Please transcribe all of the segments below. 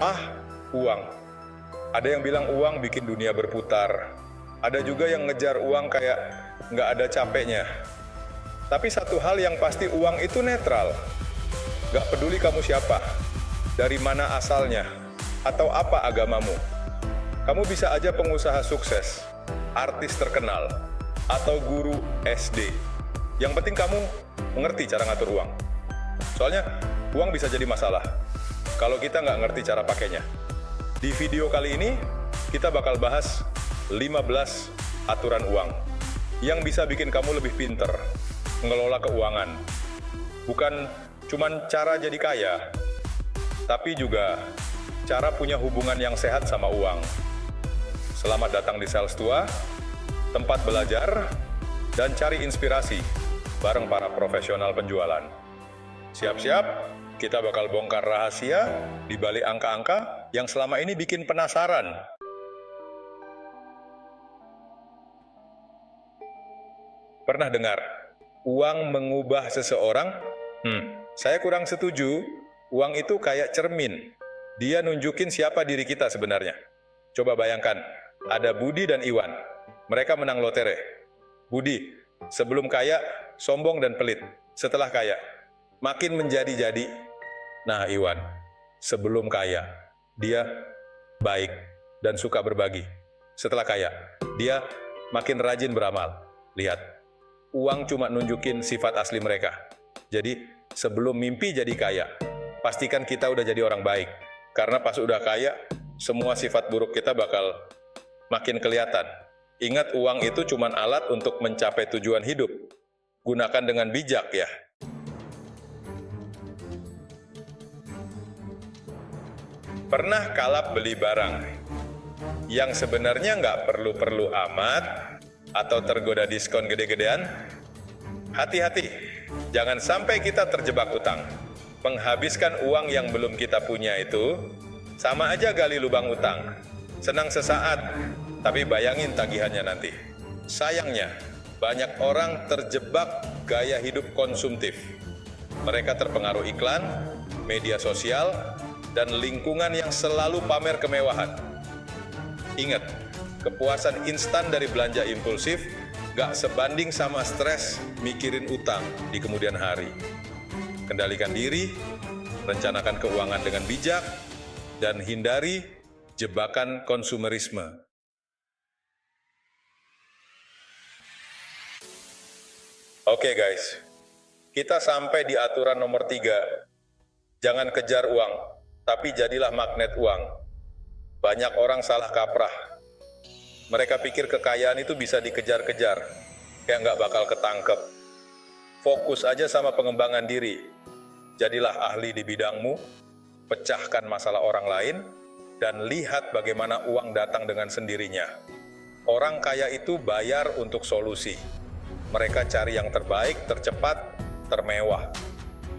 Ah, uang. Ada yang bilang uang bikin dunia berputar. Ada juga yang ngejar uang kayak nggak ada capeknya. Tapi satu hal yang pasti, uang itu netral. Nggak peduli kamu siapa, dari mana asalnya, atau apa agamamu. Kamu bisa aja pengusaha sukses, artis terkenal, atau guru SD. Yang penting kamu mengerti cara ngatur uang. Soalnya uang bisa jadi masalah kalau kita nggak ngerti cara pakainya. Di video kali ini, kita bakal bahas 15 aturan uang yang bisa bikin kamu lebih pinter mengelola keuangan. Bukan cuman cara jadi kaya, tapi juga cara punya hubungan yang sehat sama uang. Selamat datang di Sales Tua, tempat belajar dan cari inspirasi bareng para profesional penjualan. Siap-siap, kita bakal bongkar rahasia di balik angka-angka yang selama ini bikin penasaran. Pernah dengar, uang mengubah seseorang? Saya kurang setuju. Uang itu kayak cermin. Dia nunjukin siapa diri kita sebenarnya. Coba bayangkan, ada Budi dan Iwan. Mereka menang lotre. Budi, sebelum kaya, sombong dan pelit. Setelah kaya, makin menjadi-jadi. Nah, Iwan, sebelum kaya, dia baik dan suka berbagi. Setelah kaya, dia makin rajin beramal. Lihat, uang cuma nunjukin sifat asli mereka. Jadi, sebelum mimpi jadi kaya, pastikan kita udah jadi orang baik. Karena pas udah kaya, semua sifat buruk kita bakal makin kelihatan. Ingat, uang itu cuma alat untuk mencapai tujuan hidup. Gunakan dengan bijak ya. Pernah kalap beli barang yang sebenarnya nggak perlu-perlu amat atau tergoda diskon gede-gedean? Hati-hati, jangan sampai kita terjebak utang. Menghabiskan uang yang belum kita punya itu sama aja gali lubang utang. Senang sesaat, tapi bayangin tagihannya nanti. Sayangnya, banyak orang terjebak gaya hidup konsumtif. Mereka terpengaruh iklan, media sosial, dan lingkungan yang selalu pamer kemewahan. Ingat, kepuasan instan dari belanja impulsif gak sebanding sama stres mikirin utang di kemudian hari. Kendalikan diri, rencanakan keuangan dengan bijak, dan hindari jebakan konsumerisme. Oke guys, kita sampai di aturan nomor 3. Jangan kejar uang, tapi jadilah magnet uang. Banyak orang salah kaprah. Mereka pikir kekayaan itu bisa dikejar-kejar, kayak nggak bakal ketangkep. Fokus aja sama pengembangan diri. Jadilah ahli di bidangmu, pecahkan masalah orang lain, dan lihat bagaimana uang datang dengan sendirinya. Orang kaya itu bayar untuk solusi. Mereka cari yang terbaik, tercepat, termewah.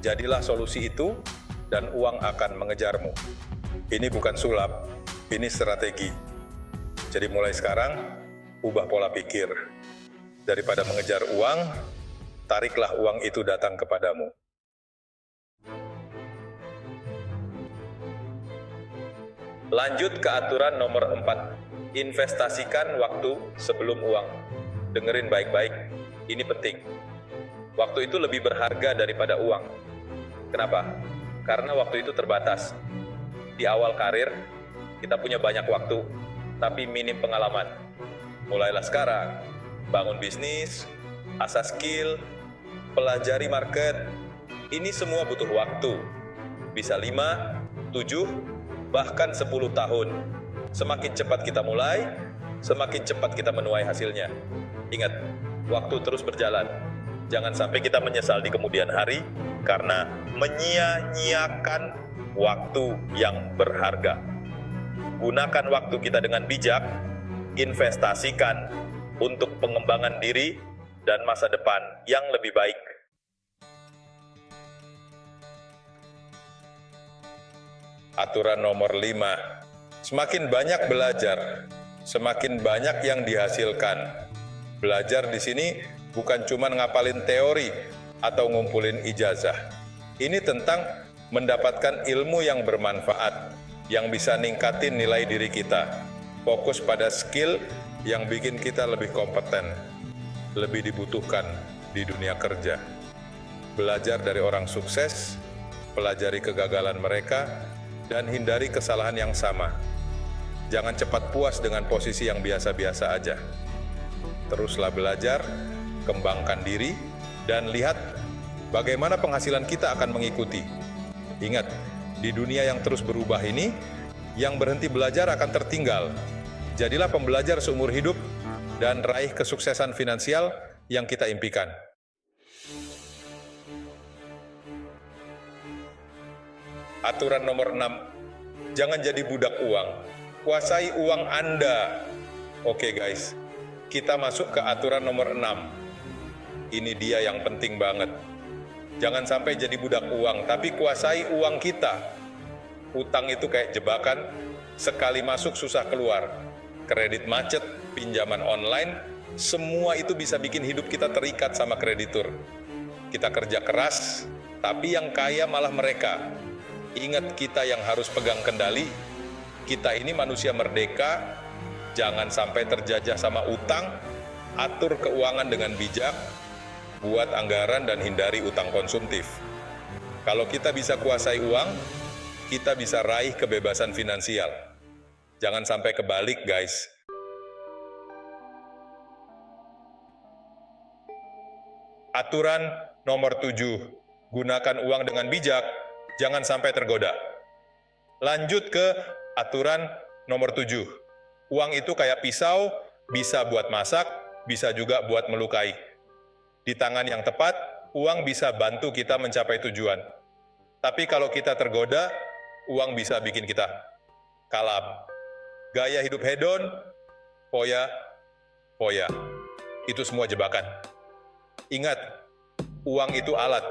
Jadilah solusi itu, dan uang akan mengejarmu. Ini bukan sulap, ini strategi. Jadi mulai sekarang, ubah pola pikir. Daripada mengejar uang, tariklah uang itu datang kepadamu. Lanjut ke aturan nomor 4. Investasikan waktu sebelum uang. Dengerin baik-baik, ini penting. Waktu itu lebih berharga daripada uang. Kenapa? Karena waktu itu terbatas. Di awal karir, kita punya banyak waktu, tapi minim pengalaman. Mulailah sekarang, bangun bisnis, asah skill, pelajari market. Ini semua butuh waktu. Bisa 5, 7, bahkan 10 tahun. Semakin cepat kita mulai, semakin cepat kita menuai hasilnya. Ingat, waktu terus berjalan. Jangan sampai kita menyesal di kemudian hari karena menyia-nyiakan waktu yang berharga. Gunakan waktu kita dengan bijak, investasikan untuk pengembangan diri dan masa depan yang lebih baik. Aturan nomor 5. Semakin banyak belajar, semakin banyak yang dihasilkan. Belajar di sini bukan cuma ngapalin teori atau ngumpulin ijazah. Ini tentang mendapatkan ilmu yang bermanfaat, yang bisa ningkatin nilai diri kita. Fokus pada skill yang bikin kita lebih kompeten, lebih dibutuhkan di dunia kerja. Belajar dari orang sukses, pelajari kegagalan mereka, dan hindari kesalahan yang sama. Jangan cepat puas dengan posisi yang biasa-biasa aja. Teruslah belajar, kembangkan diri, dan lihat bagaimana penghasilan kita akan mengikuti. Ingat, di dunia yang terus berubah ini, yang berhenti belajar akan tertinggal. Jadilah pembelajar seumur hidup dan raih kesuksesan finansial yang kita impikan. Aturan nomor 6, jangan jadi budak uang. Kuasai uang Anda. Oke guys, kita masuk ke aturan nomor 6. Ini dia yang penting banget. Jangan sampai jadi budak uang, tapi kuasai uang kita. Utang itu kayak jebakan, sekali masuk susah keluar. Kredit macet, pinjaman online, semua itu bisa bikin hidup kita terikat sama kreditur. Kita kerja keras, tapi yang kaya malah mereka. Ingat, kita yang harus pegang kendali. Kita ini manusia merdeka, jangan sampai terjajah sama utang, atur keuangan dengan bijak, buat anggaran dan hindari utang konsumtif. Kalau kita bisa kuasai uang, kita bisa raih kebebasan finansial. Jangan sampai kebalik, guys. Aturan nomor 7, gunakan uang dengan bijak, jangan sampai tergoda. Lanjut ke aturan nomor 7. Uang itu kayak pisau, bisa buat masak, bisa juga buat melukai. Di tangan yang tepat, uang bisa bantu kita mencapai tujuan. Tapi kalau kita tergoda, uang bisa bikin kita kalap. Gaya hidup hedon, foya-foya. Itu semua jebakan. Ingat, uang itu alat,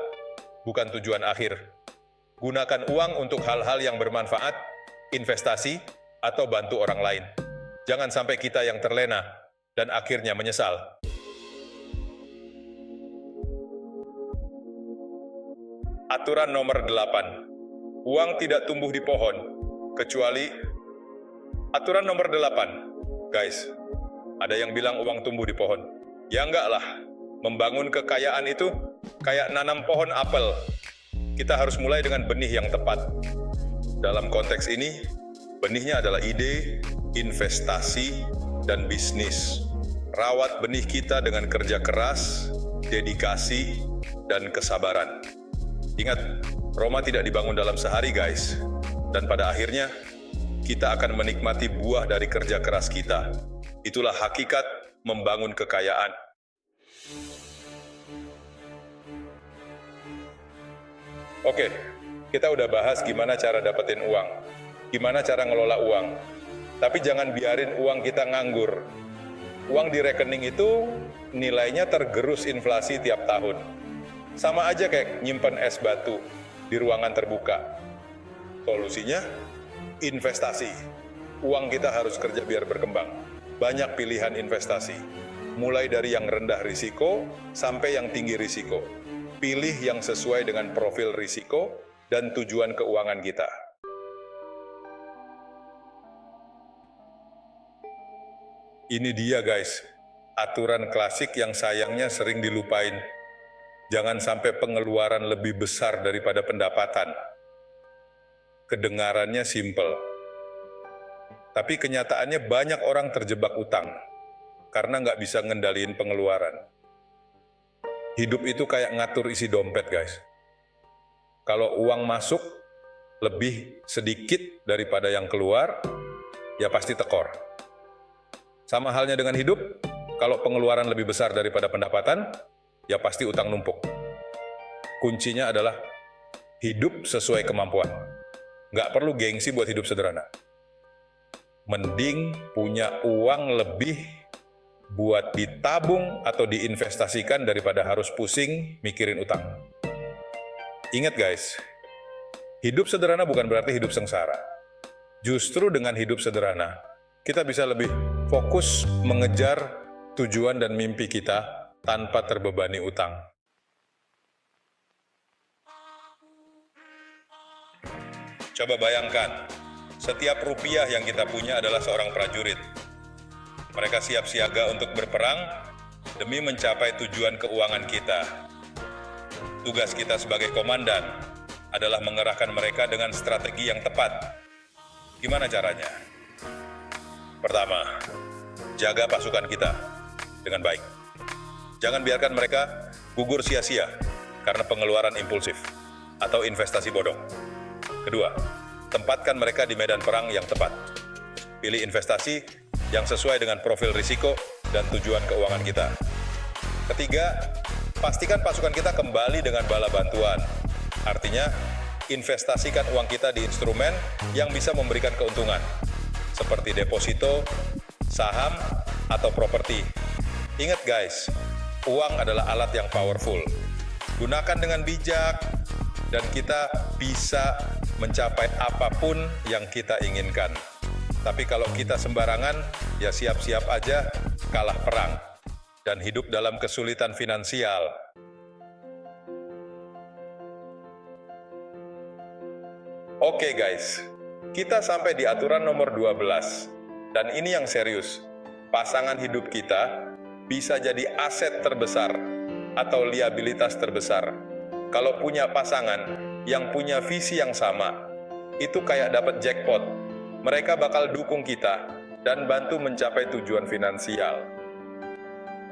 bukan tujuan akhir. Gunakan uang untuk hal-hal yang bermanfaat, investasi, atau bantu orang lain. Jangan sampai kita yang terlena dan akhirnya menyesal. Aturan nomor 8. Uang tidak tumbuh di pohon, kecuali aturan nomor 8. Guys, ada yang bilang uang tumbuh di pohon. Ya enggak lah, membangun kekayaan itu kayak nanam pohon apel. Kita harus mulai dengan benih yang tepat. Dalam konteks ini, benihnya adalah ide, investasi, dan bisnis. Rawat benih kita dengan kerja keras, dedikasi, dan kesabaran. Ingat, Roma tidak dibangun dalam sehari, guys. Dan pada akhirnya, kita akan menikmati buah dari kerja keras kita. Itulah hakikat membangun kekayaan. Oke, kita udah bahas gimana cara dapetin uang, gimana cara ngelola uang. Tapi jangan biarin uang kita nganggur. Uang di rekening itu nilainya tergerus inflasi tiap tahun. Sama aja kayak nyimpen es batu di ruangan terbuka. Solusinya, investasi. Uang kita harus kerja biar berkembang. Banyak pilihan investasi. Mulai dari yang rendah risiko sampai yang tinggi risiko. Pilih yang sesuai dengan profil risiko dan tujuan keuangan kita. Ini dia guys, aturan klasik yang sayangnya sering dilupain. Jangan sampai pengeluaran lebih besar daripada pendapatan. Kedengarannya simpel, tapi kenyataannya banyak orang terjebak utang karena nggak bisa ngendaliin pengeluaran. Hidup itu kayak ngatur isi dompet guys. Kalau uang masuk lebih sedikit daripada yang keluar, ya pasti tekor. Sama halnya dengan hidup, kalau pengeluaran lebih besar daripada pendapatan, ya pasti utang numpuk. Kuncinya adalah hidup sesuai kemampuan. Nggak perlu gengsi buat hidup sederhana. Mending punya uang lebih buat ditabung atau diinvestasikan daripada harus pusing mikirin utang. Ingat guys, hidup sederhana bukan berarti hidup sengsara. Justru dengan hidup sederhana, kita bisa lebih fokus mengejar tujuan dan mimpi kita tanpa terbebani utang. Coba bayangkan, Setiap rupiah yang kita punya adalah seorang prajurit. Mereka siap siaga untuk berperang demi mencapai tujuan keuangan kita. Tugas kita sebagai komandan adalah mengerahkan mereka dengan strategi yang tepat. Gimana caranya? Pertama, jaga pasukan kita dengan baik. Jangan biarkan mereka gugur sia-sia karena pengeluaran impulsif atau investasi bodong. Kedua, tempatkan mereka di medan perang yang tepat. Pilih investasi yang sesuai dengan profil risiko dan tujuan keuangan kita. Ketiga, pastikan pasukan kita kembali dengan bala bantuan. Artinya, investasikan uang kita di instrumen yang bisa memberikan keuntungan, seperti deposito, saham, atau properti. Ingat guys, uang adalah alat yang powerful. Gunakan dengan bijak, dan kita bisa mencapai apapun yang kita inginkan. Tapi kalau kita sembarangan, ya siap-siap aja kalah perang dan hidup dalam kesulitan finansial. Oke guys, kita sampai di aturan nomor 12. Dan ini yang serius. Pasangan hidup kita bisa jadi aset terbesar atau liabilitas terbesar. Kalau punya pasangan yang punya visi yang sama, itu kayak dapat jackpot. Mereka bakal dukung kita dan bantu mencapai tujuan finansial.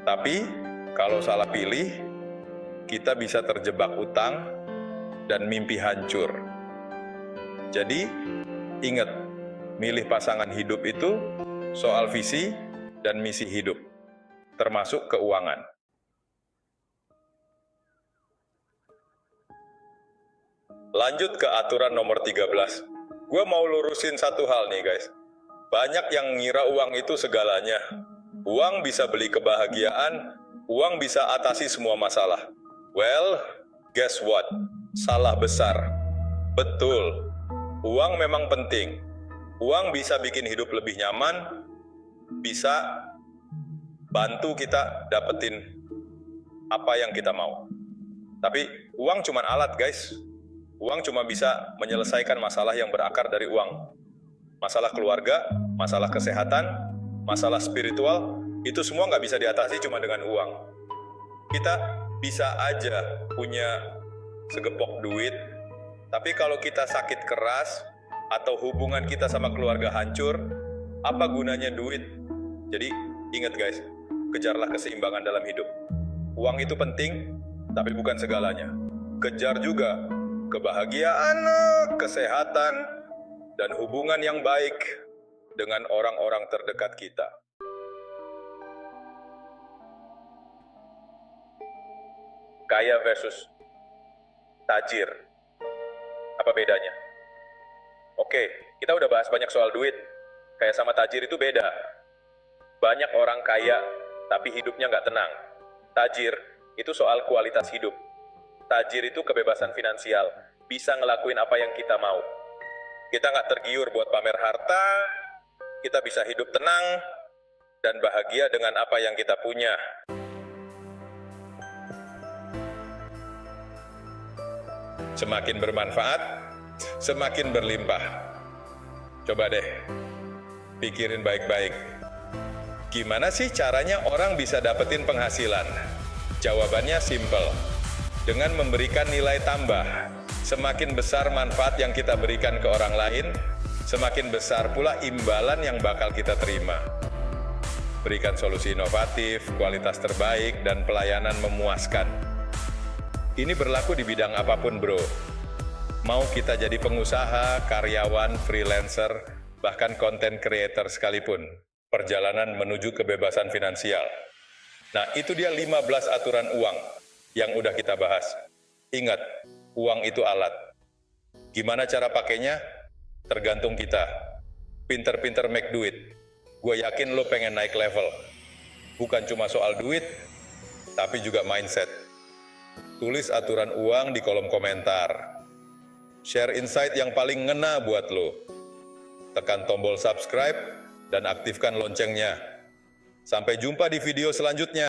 Tapi, kalau salah pilih, kita bisa terjebak utang dan mimpi hancur. Jadi, ingat, milih pasangan hidup itu soal visi dan misi hidup, termasuk keuangan. Lanjut ke aturan nomor 13. Gue mau lurusin satu hal nih guys. Banyak yang ngira uang itu segalanya. Uang bisa beli kebahagiaan, uang bisa atasi semua masalah. Well, guess what? Salah besar. Betul, uang memang penting. Uang bisa bikin hidup lebih nyaman, bisa bantu kita dapetin apa yang kita mau. Tapi uang cuma alat guys. Uang cuma bisa menyelesaikan masalah yang berakar dari uang. Masalah keluarga, masalah kesehatan, masalah spiritual, itu semua nggak bisa diatasi cuma dengan uang. Kita bisa aja punya segepok duit, tapi kalau kita sakit keras, atau hubungan kita sama keluarga hancur, apa gunanya duit? Jadi ingat guys, kejarlah keseimbangan dalam hidup. Uang itu penting, tapi bukan segalanya. Kejar juga kebahagiaan, kesehatan, dan hubungan yang baik dengan orang-orang terdekat kita. Kaya versus tajir. Apa bedanya? Oke, kita udah bahas banyak soal duit. Kaya sama tajir itu beda. Banyak orang kaya, tapi hidupnya nggak tenang. Tajir itu soal kualitas hidup. Tajir itu kebebasan finansial, bisa ngelakuin apa yang kita mau. Kita nggak tergiur buat pamer harta, kita bisa hidup tenang, dan bahagia dengan apa yang kita punya. Semakin bermanfaat, semakin berlimpah. Coba deh, pikirin baik-baik. Gimana sih caranya orang bisa dapetin penghasilan? Jawabannya simple. Dengan memberikan nilai tambah, semakin besar manfaat yang kita berikan ke orang lain, semakin besar pula imbalan yang bakal kita terima. Berikan solusi inovatif, kualitas terbaik, dan pelayanan memuaskan. Ini berlaku di bidang apapun bro. Mau kita jadi pengusaha, karyawan, freelancer, bahkan content creator sekalipun. Perjalanan menuju kebebasan finansial. Nah, itu dia 15 aturan uang yang udah kita bahas. Ingat, uang itu alat. Gimana cara pakainya? Tergantung kita. Pinter-pinter make duit. Gue yakin lo pengen naik level. Bukan cuma soal duit, tapi juga mindset. Tulis aturan uang di kolom komentar. Share insight yang paling ngena buat lo. Tekan tombol subscribe dan aktifkan loncengnya. Sampai jumpa di video selanjutnya.